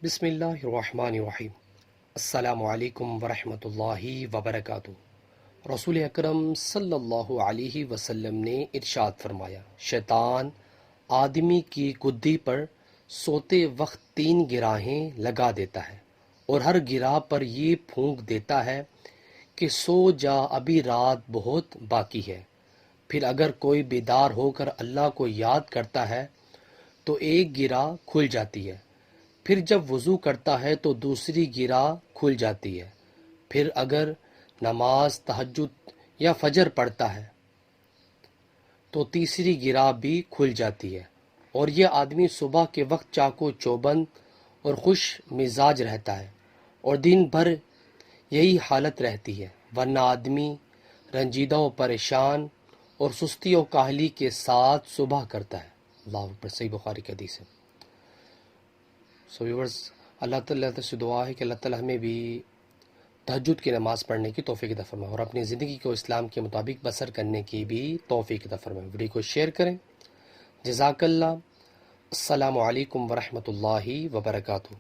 بسم اللہ الرحمن الرحیم۔ السلام علیکم ورحمۃ اللہ وبرکاتہ۔ رسول اکرم صلی اللہ علیہ وسلم نے ارشاد فرمایا، شیطان آدمی کی گدی پر سوتے وقت 3 گراہیں لگا دیتا ہے اور ہر گراہ پر یہ پھونک دیتا ہے کہ سو جا، ابھی رات بہت باقی ہے۔ پھر اگر کوئی بیدار ہو کر اللہ کو یاد کرتا ہے تو ایک گراہ کھل جاتی ہے، پھر جب وضو کرتا ہے تو دوسری گراہ کھل جاتی ہے، پھر اگر نماز تہجد یا فجر پڑھتا ہے تو تیسری گراہ بھی کھل جاتی ہے، اور یہ آدمی صبح کے وقت چاق و چوبند اور خوش مزاج رہتا ہے، اور دن بھر یہی حالت رہتی ہے، ورنہ آدمی رنجیدہ و پریشان اور سستی و کاہلی کے ساتھ صبح کرتا ہے۔ اللہ اکبر۔ صحیح بخاری کی حدیث ہے۔ ویورز، اللہ تعالیٰ سے دعا ہے کہ اللہ تعالیٰ ہمیں بھی تہجد کی نماز پڑھنے کی توفیق عطا فرمائے اور اپنی زندگی کو اسلام کے مطابق بسر کرنے کی بھی توفیق عطا فرمائے۔ ویڈیو کو شیئر کریں۔ جزاک اللہ۔ السلام علیکم ورحمۃ اللہ وبرکاتہ۔